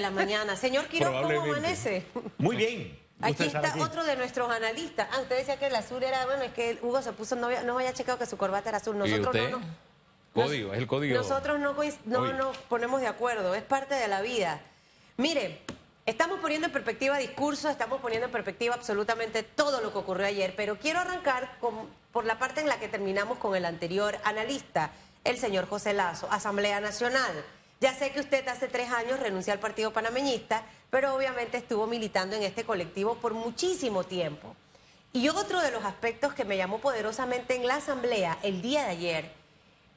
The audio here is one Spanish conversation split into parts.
la mañana. Señor Quiroz, ¿cómo amanece? Muy bien. Aquí está otro de nuestros analistas. Ah, usted decía que el azul era, bueno, es que Hugo se puso, no había checado que su corbata era azul. Nosotros ¿Y usted? no. Código, es el código. Nosotros no nos ponemos de acuerdo, es parte de la vida. Mire, estamos poniendo en perspectiva discursos, estamos poniendo en perspectiva absolutamente todo lo que ocurrió ayer, pero quiero arrancar por la parte en la que terminamos con el anterior analista, el señor José Lazo, Asamblea Nacional. Ya sé que usted hace 3 años renunció al Partido Panameñista, pero obviamente estuvo militando en este colectivo por muchísimo tiempo. Y otro de los aspectos que me llamó poderosamente en la Asamblea el día de ayer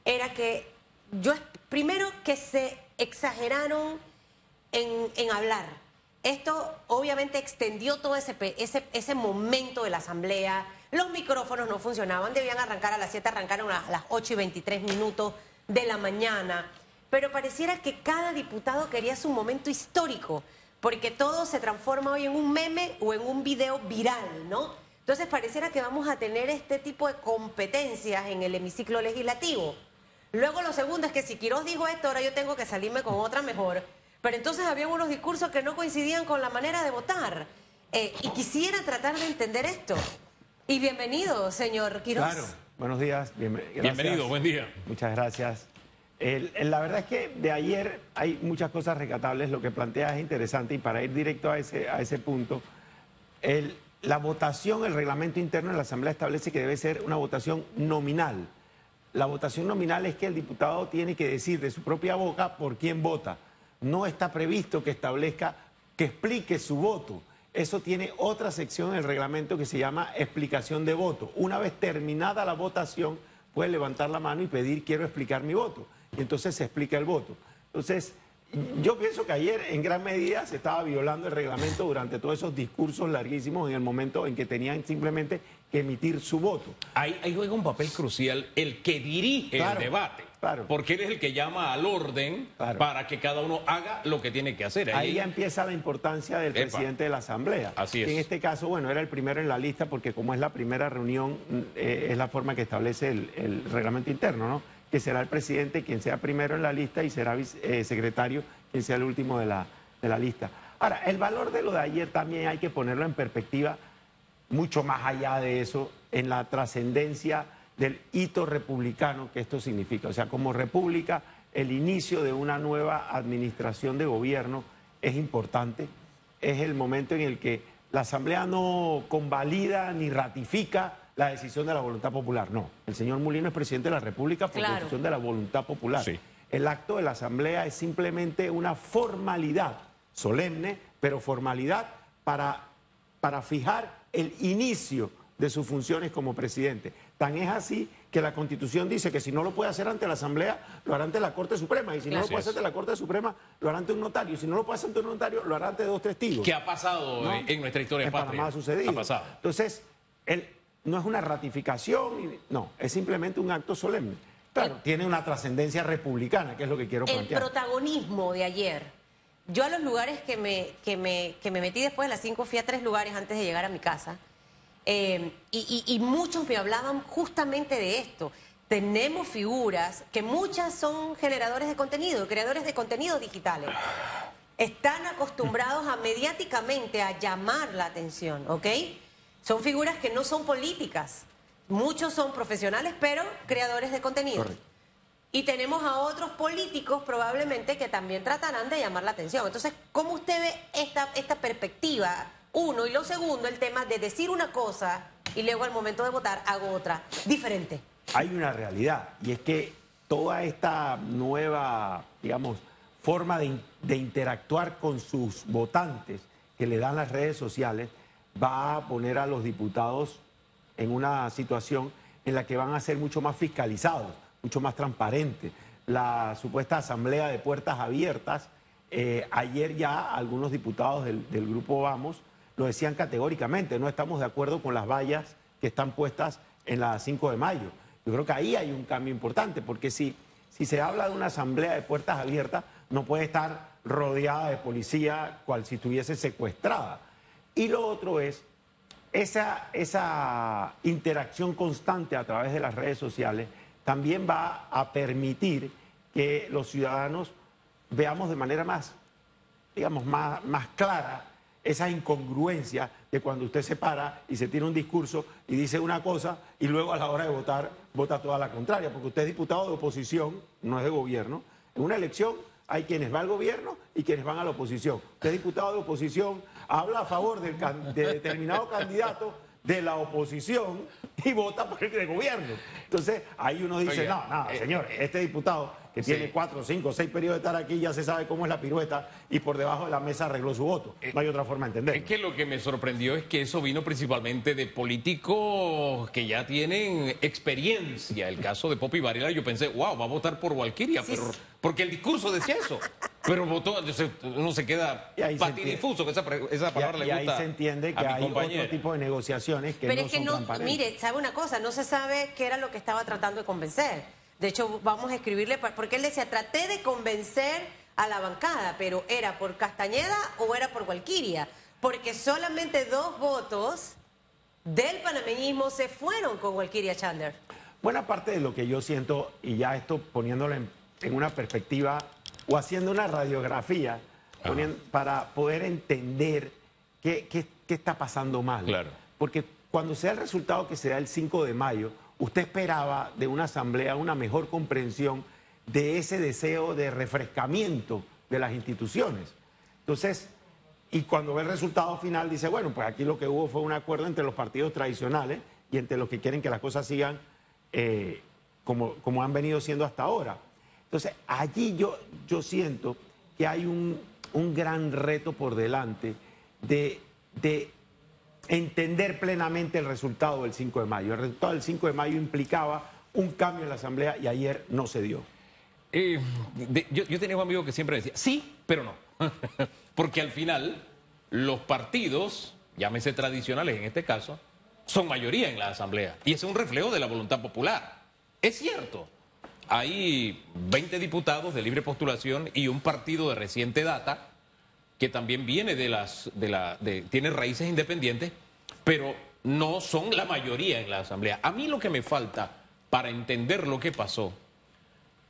era que primero que se exageraron en hablar. Esto obviamente extendió todo ese momento de la asamblea. Los micrófonos no funcionaban, debían arrancar a las 7, arrancaron a las 8:23 de la mañana. Pero pareciera que cada diputado quería su momento histórico, porque todo se transforma hoy en un meme o en un video viral, ¿no? Entonces pareciera que vamos a tener este tipo de competencias en el hemiciclo legislativo. Luego lo segundo es que si Quiroz dijo esto, ahora yo tengo que salirme con otra mejor. Pero entonces había unos discursos que no coincidían con la manera de votar. Y quisiera tratar de entender esto. Y bienvenido, señor Quiroz. Claro, buenos días. Bienvenido, buen día. Muchas gracias. La verdad es que de ayer hay muchas cosas rescatables. Lo que plantea es interesante y para ir directo a ese punto, la votación, el reglamento interno de la Asamblea establece que debe ser una votación nominal. La votación nominal es que el diputado tiene que decir de su propia boca por quién vota. No está previsto que explique su voto. Eso tiene otra sección en el reglamento que se llama explicación de voto. Una vez terminada la votación, puede levantar la mano y pedir quiero explicar mi voto. Y entonces se explica el voto. Entonces, yo pienso que ayer en gran medida se estaba violando el reglamento durante todos esos discursos larguísimos en el momento en que tenían simplemente que emitir su voto. Ahí juega un papel crucial el que dirige el debate. Claro. Porque él es el que llama al orden para que cada uno haga lo que tiene que hacer. Ahí ya empieza la importancia del presidente de la Asamblea. Así es. En este caso, bueno, era el primero en la lista porque como es la primera reunión, es la forma que establece el reglamento interno, ¿no? Que será el presidente quien sea primero en la lista y será secretario quien sea el último de la lista. Ahora, el valor de lo de ayer también hay que ponerlo en perspectiva, mucho más allá de eso, en la trascendencia del hito republicano que esto significa. O sea, como república, el inicio de una nueva administración de gobierno es importante. Es el momento en el que la Asamblea no convalida ni ratifica la decisión de la voluntad popular. No, el señor Mulino es presidente de la República por decisión de la voluntad popular. Sí. El acto de la Asamblea es simplemente una formalidad solemne, pero formalidad para fijar el inicio de sus funciones como presidente. Tan es así que la Constitución dice que si no lo puede hacer ante la Asamblea, lo hará ante la Corte Suprema. Y si no lo puede hacer ante la Corte Suprema, lo hará ante un notario. Y si no lo puede hacer ante un notario, lo hará ante 2 testigos. ¿Qué ha pasado, ¿no?, en nuestra historia patria? En Panamá ha sucedido. Ha pasado. Entonces, no es una ratificación, no, es simplemente un acto solemne. Claro, tiene una trascendencia republicana, que es lo que quiero plantear. El protagonismo de ayer. Yo a los lugares que me metí después de las 5, fui a 3 lugares antes de llegar a mi casa. Y muchos me hablaban justamente de esto. Tenemos figuras que muchas son generadores de contenido, creadores de contenidos digitales. Están acostumbrados a mediáticamente a llamar la atención, ¿ok? Son figuras que no son políticas. Muchos son profesionales, pero creadores de contenido. Correcto. Y tenemos a otros políticos probablemente que también tratarán de llamar la atención. Entonces, ¿cómo usted ve esta perspectiva? Uno, y lo segundo, el tema de decir una cosa y luego al momento de votar hago otra, diferente. Hay una realidad y es que toda esta nueva, digamos, forma de interactuar con sus votantes que le dan las redes sociales va a poner a los diputados en una situación en la que van a ser mucho más fiscalizados, mucho más transparentes. La supuesta asamblea de puertas abiertas, ayer ya algunos diputados del grupo Vamos lo decían categóricamente, no estamos de acuerdo con las vallas que están puestas en la 5 de mayo. Yo creo que ahí hay un cambio importante, porque si se habla de una asamblea de puertas abiertas, no puede estar rodeada de policía cual si estuviese secuestrada. Y lo otro es esa interacción constante a través de las redes sociales también va a permitir que los ciudadanos veamos de manera más digamos, más clara esa incongruencia de cuando usted se para y se tira un discurso y dice una cosa y luego a la hora de votar vota toda la contraria, porque usted es diputado de oposición, no es de gobierno. En una elección hay quienes van al gobierno y quienes van a la oposición. Usted es diputado de oposición, habla a favor de determinado candidato de la oposición y vota por el del gobierno. Entonces, ahí uno dice, oye, no, señor, este diputado que tiene 4, 5, 6 periodos de estar aquí ya se sabe cómo es la pirueta y por debajo de la mesa arregló su voto. No hay otra forma de entenderlo. Es que lo que me sorprendió es que eso vino principalmente de políticos que ya tienen experiencia. El caso de Poppy Varela, yo pensé, wow, va a votar por Valkyria, Sí, pero sí. porque el discurso decía eso. Pero votó, entonces uno se queda patidifuso, que esa palabra le Y ahí gusta se entiende que a mi hay compañera. otro tipo de negociaciones que Pero no es que son no, transparentes. mire, sabe una cosa, no se sabe qué era lo que estaba tratando de convencer. De hecho, vamos a escribirle, porque él decía, traté de convencer a la bancada, pero ¿era por Castañeda o era por Valkyria? Porque solamente 2 votos del panameñismo se fueron con Valkyria Chander. Buena parte de lo que yo siento, y ya esto poniéndolo en una perspectiva o haciendo una radiografía para poder entender qué está pasando mal. Claro. Porque cuando se da el resultado que se da el 5 de mayo, usted esperaba de una asamblea una mejor comprensión de ese deseo de refrescamiento de las instituciones. Entonces, y cuando ve el resultado final dice, bueno, pues aquí lo que hubo fue un acuerdo entre los partidos tradicionales y entre los que quieren que las cosas sigan como han venido siendo hasta ahora. Entonces, allí yo siento que hay un gran reto por delante de entender plenamente el resultado del 5 de mayo. El resultado del 5 de mayo implicaba un cambio en la Asamblea y ayer no se dio. Yo tenía un amigo que siempre decía, sí, pero no. Porque al final los partidos, llámese tradicionales en este caso, son mayoría en la Asamblea. Y ese es un reflejo de la voluntad popular. Es cierto, hay 20 diputados de libre postulación y un partido de reciente data que también viene tiene raíces independientes, pero no son la mayoría en la Asamblea. A mí lo que me falta para entender lo que pasó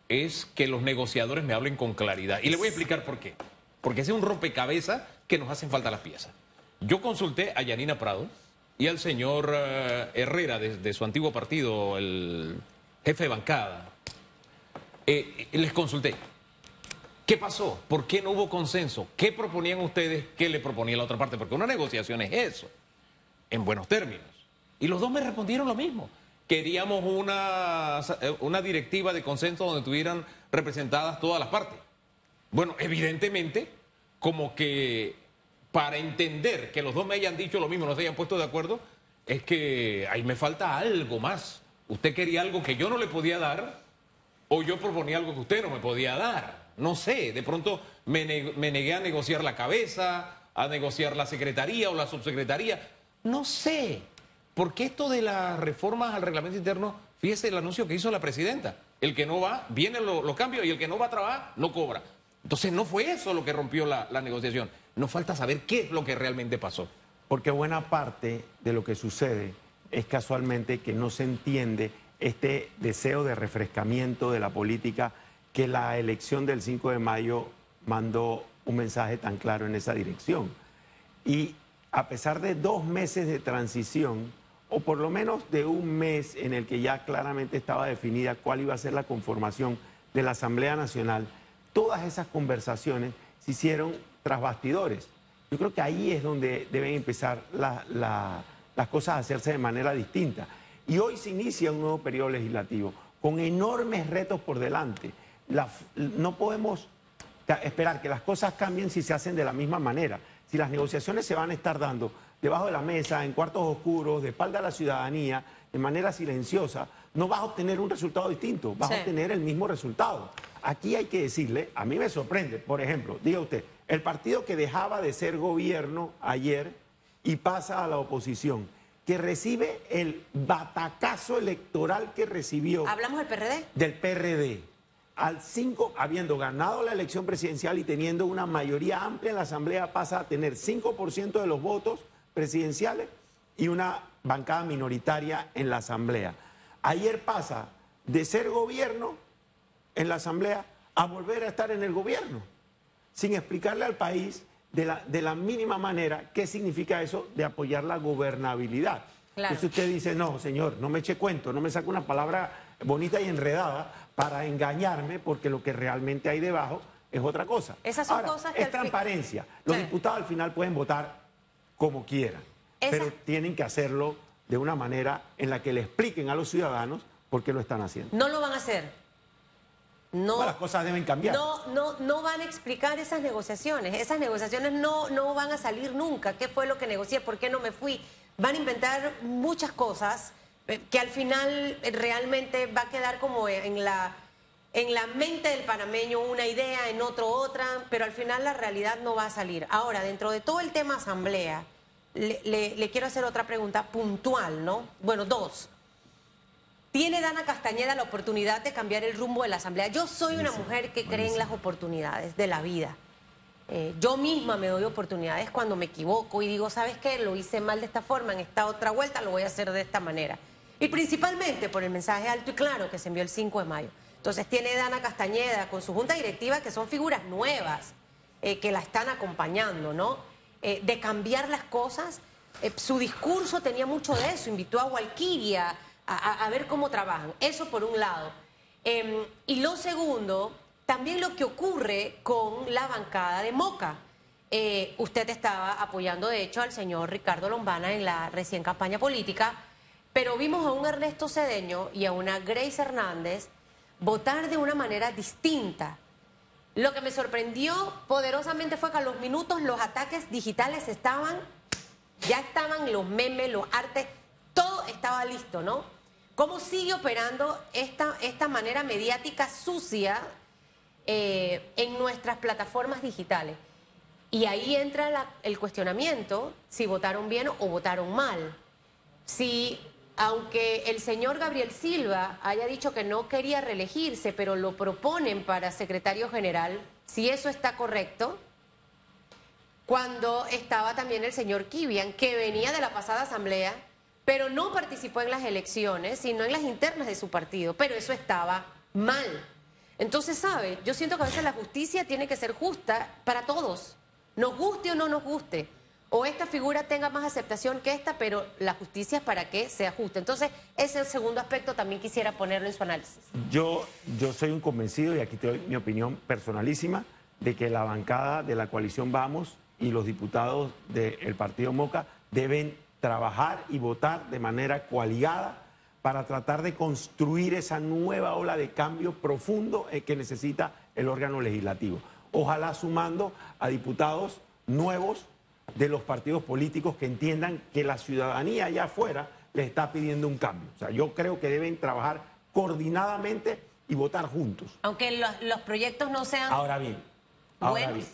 es que los negociadores me hablen con claridad. Y le voy a explicar por qué. Porque ese es un rompecabezas que nos hacen falta las piezas. Yo consulté a Yanina Prado y al señor Herrera de su antiguo partido, el jefe de bancada. Les consulté. ¿Qué pasó? ¿Por qué no hubo consenso? ¿Qué proponían ustedes? ¿Qué le proponía la otra parte? Porque una negociación es eso, en buenos términos. Y los dos me respondieron lo mismo. Queríamos una directiva de consenso donde estuvieran representadas todas las partes. Bueno, evidentemente, como que para entender que los dos me hayan dicho lo mismo, no se hayan puesto de acuerdo, es que ahí me falta algo más. Usted quería algo que yo no le podía dar, o yo proponía algo que usted no me podía dar. No sé, de pronto me negué a negociar la cabeza, a negociar la secretaría o la subsecretaría. No sé, porque esto de las reformas al reglamento interno, fíjese el anuncio que hizo la presidenta. El que no va, vienen los cambios y el que no va a trabajar, no cobra. Entonces no fue eso lo que rompió la negociación. Nos falta saber qué es lo que realmente pasó. Porque buena parte de lo que sucede es casualmente que no se entiende este deseo de refrescamiento de la política, que la elección del 5 de mayo mandó un mensaje tan claro en esa dirección. Y a pesar de 2 meses de transición, o por lo menos de un mes en el que ya claramente estaba definida cuál iba a ser la conformación de la Asamblea Nacional, todas esas conversaciones se hicieron tras bastidores. Yo creo que ahí es donde deben empezar las cosas a hacerse de manera distinta. Y hoy se inicia un nuevo periodo legislativo con enormes retos por delante. No podemos esperar que las cosas cambien si se hacen de la misma manera. Si las negociaciones se van a estar dando debajo de la mesa, en cuartos oscuros, de espalda a la ciudadanía, de manera silenciosa, no vas a obtener un resultado distinto, vas a obtener el mismo resultado. Aquí hay que decirle, a mí me sorprende, por ejemplo, diga usted, el partido que dejaba de ser gobierno ayer y pasa a la oposición, que recibe el batacazo electoral que recibió. ¿Hablamos del PRD? Del PRD. Al 5, habiendo ganado la elección presidencial y teniendo una mayoría amplia en la Asamblea, pasa a tener 5% de los votos presidenciales y una bancada minoritaria en la Asamblea. Ayer pasa de ser gobierno en la Asamblea a volver a estar en el gobierno. sin explicarle al país de la mínima manera qué significa eso de apoyar la gobernabilidad. Claro. Entonces usted dice, no, señor, no me eche cuento, no me saque una palabra bonita y enredada para engañarme, porque lo que realmente hay debajo es otra cosa. Esas son Ahora, cosas que es transparencia. Los Sí. diputados al final pueden votar como quieran, pero tienen que hacerlo de una manera en la que le expliquen a los ciudadanos por qué lo están haciendo. No lo van a hacer. No, Las cosas deben cambiar. no van a explicar esas negociaciones. Esas negociaciones no van a salir nunca. ¿Qué fue lo que negocié? ¿Por qué no me fui? Van a inventar muchas cosas que al final realmente va a quedar como en la mente del panameño una idea, en otro otra, pero al final la realidad no va a salir. Ahora, dentro de todo el tema asamblea, le quiero hacer otra pregunta puntual, ¿no? Bueno, dos. ¿Tiene Dana Castañeda la oportunidad de cambiar el rumbo de la asamblea? Yo soy una mujer que cree en las oportunidades de la vida. Yo misma me doy oportunidades cuando me equivoco y digo, ¿sabes qué? Lo hice mal de esta forma, en esta otra vuelta lo voy a hacer de esta manera. Y principalmente por el mensaje alto y claro que se envió el 5 de mayo. Entonces tiene Dana Castañeda con su junta directiva, que son figuras nuevas, que la están acompañando, ¿no? De cambiar las cosas. Su discurso tenía mucho de eso, invitó a Walkiria a ver cómo trabajan. Eso por un lado. Y lo segundo, también lo que ocurre con la bancada de Moca. Usted estaba apoyando, de hecho, al señor Ricardo Lombana en la recién campaña política, pero vimos a un Ernesto Cedeño y a una Grace Hernández votar de una manera distinta. Lo que me sorprendió poderosamente fue que a los minutos los ataques digitales ya estaban los memes, los artes, todo estaba listo, ¿no? ¿Cómo sigue operando esta manera mediática sucia en nuestras plataformas digitales? Y ahí entra el cuestionamiento si votaron bien o votaron mal. Si, aunque el señor Gabriel Silva haya dicho que no quería reelegirse, pero lo proponen para secretario general, si eso está correcto, cuando estaba también el señor Kivian, que venía de la pasada asamblea, pero no participó en las elecciones, sino en las internas de su partido, pero eso estaba mal. Entonces, ¿sabe? Yo siento que a veces la justicia tiene que ser justa para todos, nos guste o no nos guste, o esta figura tenga más aceptación que esta, pero la justicia es para que sea justa. Entonces, ese segundo aspecto también quisiera ponerlo en su análisis. Yo soy un convencido, y aquí te doy mi opinión personalísima, de que la bancada de la coalición Vamos y los diputados del partido Moca deben trabajar y votar de manera coaligada para tratar de construir esa nueva ola de cambio profundo que necesita el órgano legislativo. Ojalá sumando a diputados nuevos de los partidos políticos que entiendan que la ciudadanía allá afuera les está pidiendo un cambio. O sea, yo creo que deben trabajar coordinadamente y votar juntos. Aunque los proyectos no sean... Ahora bien,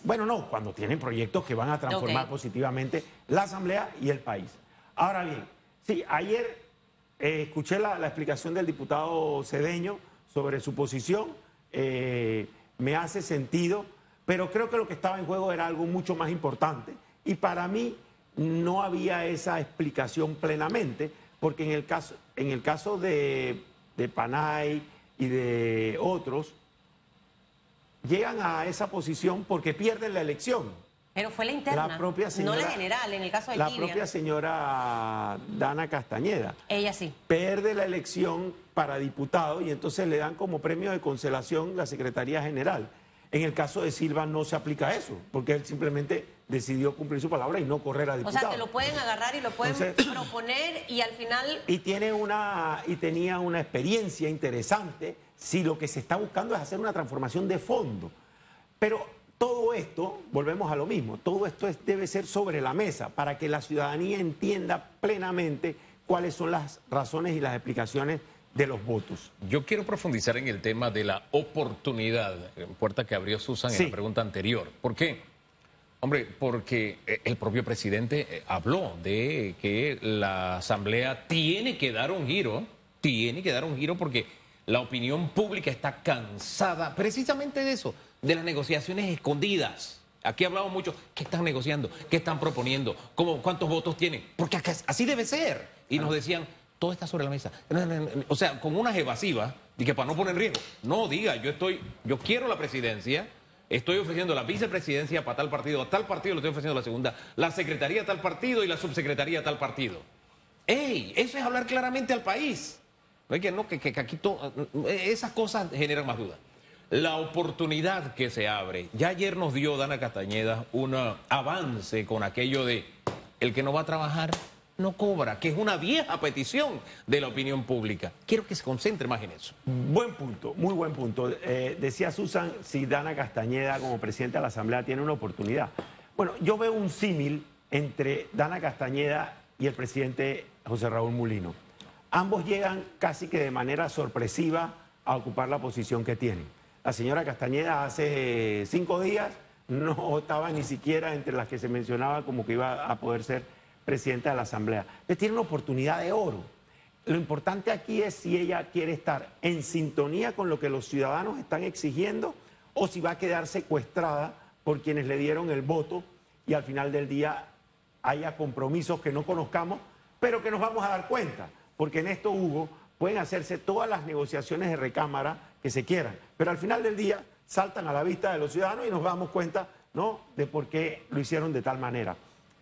bueno, no, cuando tienen proyectos que van a transformar positivamente la Asamblea y el país. Ahora bien, sí, ayer escuché la explicación del diputado Cedeño sobre su posición, me hace sentido, pero creo que lo que estaba en juego era algo mucho más importante y para mí no había esa explicación plenamente, porque en el caso de Panay y de otros, llegan a esa posición porque pierden la elección. Pero fue la interna, la propia señora, no la general, en el caso de la Kivian. propia señora Dana Castañeda. Ella sí. Pierde la elección para diputado y entonces le dan como premio de consolación la Secretaría General. En el caso de Silva no se aplica eso, porque él simplemente decidió cumplir su palabra y no correr a diputado. O sea, que lo pueden agarrar y lo pueden proponer y al final... Y tenía una experiencia interesante si lo que se está buscando es hacer una transformación de fondo. Pero todo esto, volvemos a lo mismo, todo esto debe ser sobre la mesa para que la ciudadanía entienda plenamente cuáles son las razones y las explicaciones de los votos. Yo quiero profundizar en el tema de la oportunidad, puerta que abrió Susan en la pregunta anterior. ¿Por qué? Hombre, porque el propio presidente habló de que la Asamblea tiene que dar un giro porque la opinión pública está cansada precisamente de eso, de las negociaciones escondidas. Aquí hablamos mucho, ¿qué están negociando? ¿Qué están proponiendo? ¿Cuántos votos tienen? Porque así debe ser. Y nos decían, todo está sobre la mesa. O sea, con unas evasivas, y que para no poner en riesgo. No, diga, yo quiero la presidencia, estoy ofreciendo la vicepresidencia para tal partido, a tal partido le estoy ofreciendo la segunda, la secretaría a tal partido y la subsecretaría a tal partido. ¡Ey! Eso es hablar claramente al país. No hay que, no, que aquí esas cosas generan más dudas. La oportunidad que se abre. Ya ayer nos dio Dana Castañeda un avance con aquello de el que no va a trabajar no cobra, que es una vieja petición de la opinión pública. Quiero que se concentre más en eso. Buen punto, muy buen punto. Decía Susan, si Dana Castañeda como presidenta de la Asamblea tiene una oportunidad. Bueno, yo veo un símil entre Dana Castañeda y el presidente José Raúl Mulino. Ambos llegan casi que de manera sorpresiva a ocupar la posición que tienen. La señora Castañeda hace 5 días no estaba ni siquiera entre las que se mencionaba como que iba a poder ser presidenta de la Asamblea. Entonces tiene una oportunidad de oro. Lo importante aquí es si ella quiere estar en sintonía con lo que los ciudadanos están exigiendo o si va a quedar secuestrada por quienes le dieron el voto y al final del día haya compromisos que no conozcamos, pero que nos vamos a dar cuenta. Porque en esto, Hugo, pueden hacerse todas las negociaciones de recámara que se quieran, pero al final del día saltan a la vista de los ciudadanos y nos damos cuenta, ¿no?, de por qué lo hicieron de tal manera.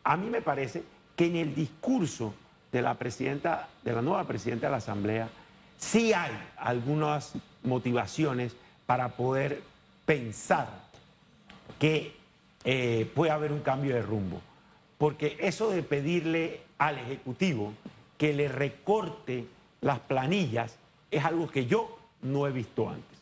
A mí me parece que en el discurso de la presidenta, de la nueva presidenta de la Asamblea, sí hay algunas motivaciones para poder pensar que puede haber un cambio de rumbo. Porque eso de pedirle al Ejecutivo que le recorte las planillas es algo que yo no he visto antes.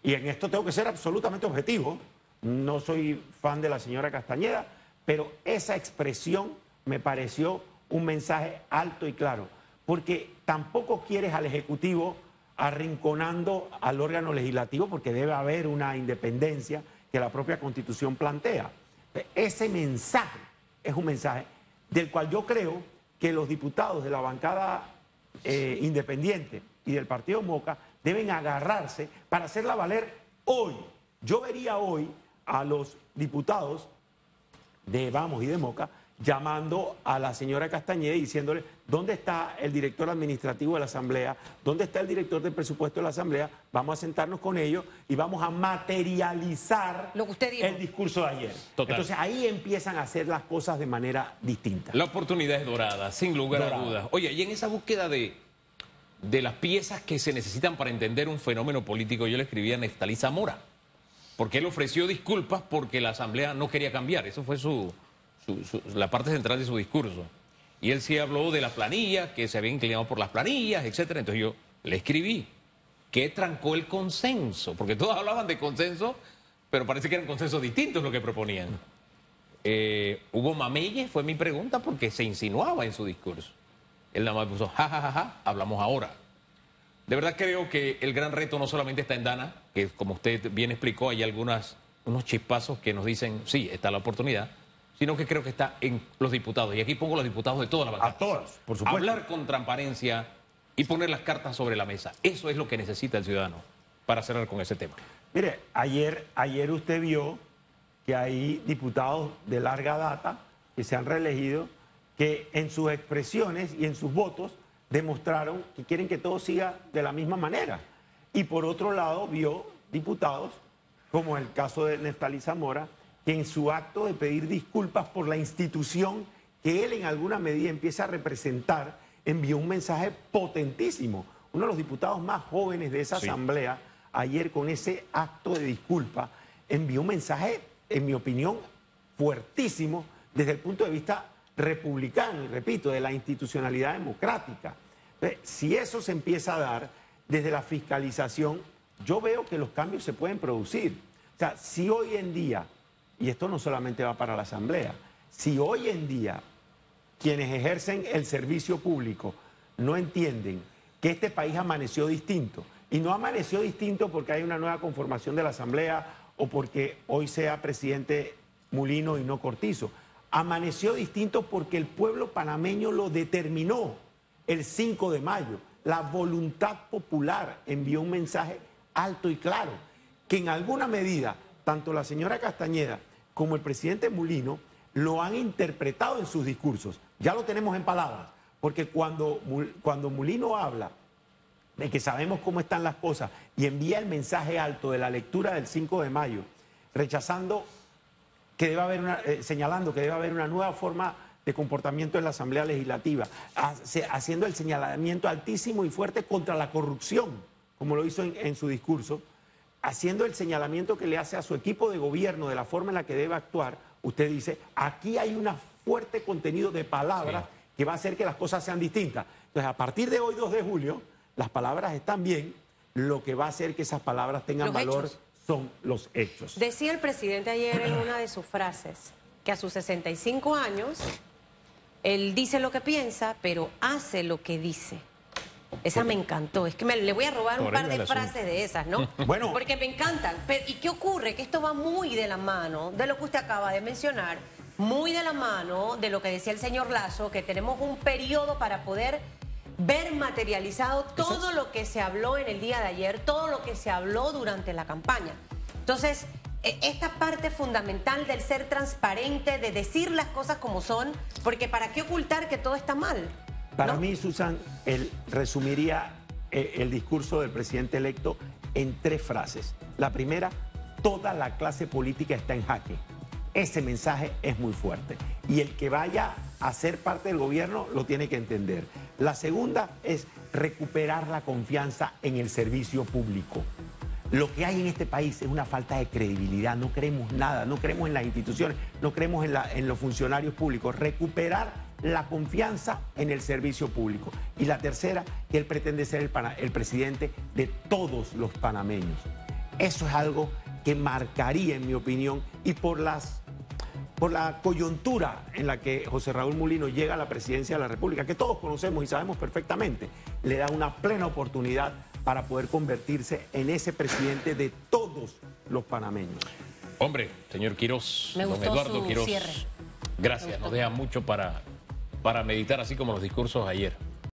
Y en esto tengo que ser absolutamente objetivo. No soy fan de la señora Castañeda, pero esa expresión me pareció un mensaje alto y claro, porque tampoco quieres al Ejecutivo arrinconando al órgano legislativo, porque debe haber una independencia que la propia Constitución plantea. Ese mensaje es un mensaje del cual yo creo que los diputados de la bancada independiente y del Partido Moca deben agarrarse para hacerla valer hoy. Yo vería hoy a los diputados de Vamos y de Moca llamando a la señora Castañeda y diciéndole dónde está el director administrativo de la Asamblea, dónde está el director del presupuesto de la Asamblea, vamos a sentarnos con ellos y vamos a materializar lo que usted dijo. El discurso de ayer. Total. Entonces ahí empiezan a hacer las cosas de manera distinta. La oportunidad es dorada, sin lugar a dudas. Oye, y en esa búsqueda de las piezas que se necesitan para entender un fenómeno político, yo le escribí a Neftalí Zamora, porque él ofreció disculpas porque la Asamblea no quería cambiar. Eso fue la parte central de su discurso. Y él sí habló de las planillas, que se había inclinado por las planillas, etcétera. Entonces yo le escribí, ¿qué trancó el consenso? Porque todos hablaban de consenso, pero parece que eran consensos distintos lo que proponían. ¿Hubo mameyes? Fue mi pregunta, porque se insinuaba en su discurso. Él nada más puso, hablamos ahora. De verdad creo que el gran reto no solamente está en Dana, que como usted bien explicó, hay unos chispazos que nos dicen, sí, está la oportunidad, sino que creo que está en los diputados. Y aquí pongo los diputados de toda la bancada. A todos, por supuesto. Hablar con transparencia y poner las cartas sobre la mesa. Eso es lo que necesita el ciudadano para cerrar con ese tema. Mire, ayer usted vio que hay diputados de larga data que se han reelegido, que en sus expresiones y en sus votos demostraron que quieren que todo siga de la misma manera. Y por otro lado vio diputados, como el caso de Neftalí Zamora, que en su acto de pedir disculpas por la institución que él en alguna medida empieza a representar, envió un mensaje potentísimo. Uno de los diputados más jóvenes de esa asamblea, ayer con ese acto de disculpa, envió un mensaje, en mi opinión, fuertísimo desde el punto de vista republicano, y repito, de la institucionalidad democrática. Entonces, si eso se empieza a dar desde la fiscalización, yo veo que los cambios se pueden producir. O sea, si hoy en día, y esto no solamente va para la Asamblea, si hoy en día quienes ejercen el servicio público no entienden que este país amaneció distinto, y no amaneció distinto porque hay una nueva conformación de la Asamblea o porque hoy sea presidente Mulino y no Cortizo, amaneció distinto porque el pueblo panameño lo determinó el 5 de mayo. La voluntad popular envió un mensaje alto y claro, que en alguna medida tanto la señora Castañeda como el presidente Mulino lo han interpretado en sus discursos. Ya lo tenemos en palabras, porque cuando Mulino habla de que sabemos cómo están las cosas y envía el mensaje alto de la lectura del 5 de mayo, rechazando que debe haber señalando que debe haber una nueva forma de comportamiento en la Asamblea Legislativa, haciendo el señalamiento altísimo y fuerte contra la corrupción, como lo hizo en su discurso, haciendo el señalamiento que le hace a su equipo de gobierno de la forma en la que debe actuar. Usted dice, aquí hay un fuerte contenido de palabras que va a hacer que las cosas sean distintas. Entonces, a partir de hoy, 2 de julio, las palabras están bien, lo que va a hacer que esas palabras tengan Los valor hechos. son los hechos. Decía el presidente ayer en una de sus frases que a sus 65 años, él dice lo que piensa, pero hace lo que dice. Esa me encantó. Es que le voy a robar un par de frases de esas, ¿no? Bueno. Porque me encantan. ¿Y qué ocurre? Que esto va muy de la mano de lo que usted acaba de mencionar, muy de la mano de lo que decía el señor Lazo, que tenemos un periodo para poder ver materializado todo lo que se habló en el día de ayer, todo lo que se habló durante la campaña. Entonces, esta parte fundamental del ser transparente, de decir las cosas como son, porque ¿para qué ocultar que todo está mal? Para ¿no? mí, Susan, él resumiría el discurso del presidente electo en 3 frases. La primera, toda la clase política está en jaque. Ese mensaje es muy fuerte. Y el que vaya a ser parte del gobierno lo tiene que entender. La segunda es recuperar la confianza en el servicio público. Lo que hay en este país es una falta de credibilidad, no creemos nada, no creemos en las instituciones, no creemos en los funcionarios públicos. Recuperar la confianza en el servicio público. Y la tercera, que él pretende ser el presidente de todos los panameños. Eso es algo que marcaría, en mi opinión, y por la coyuntura en la que José Raúl Mulino llega a la presidencia de la República, que todos conocemos y sabemos perfectamente, le da una plena oportunidad para poder convertirse en ese presidente de todos los panameños. Hombre, señor Quirós, Me don gustó Eduardo su Quirós, cierre. gracias, nos deja mucho para meditar, así como los discursos ayer.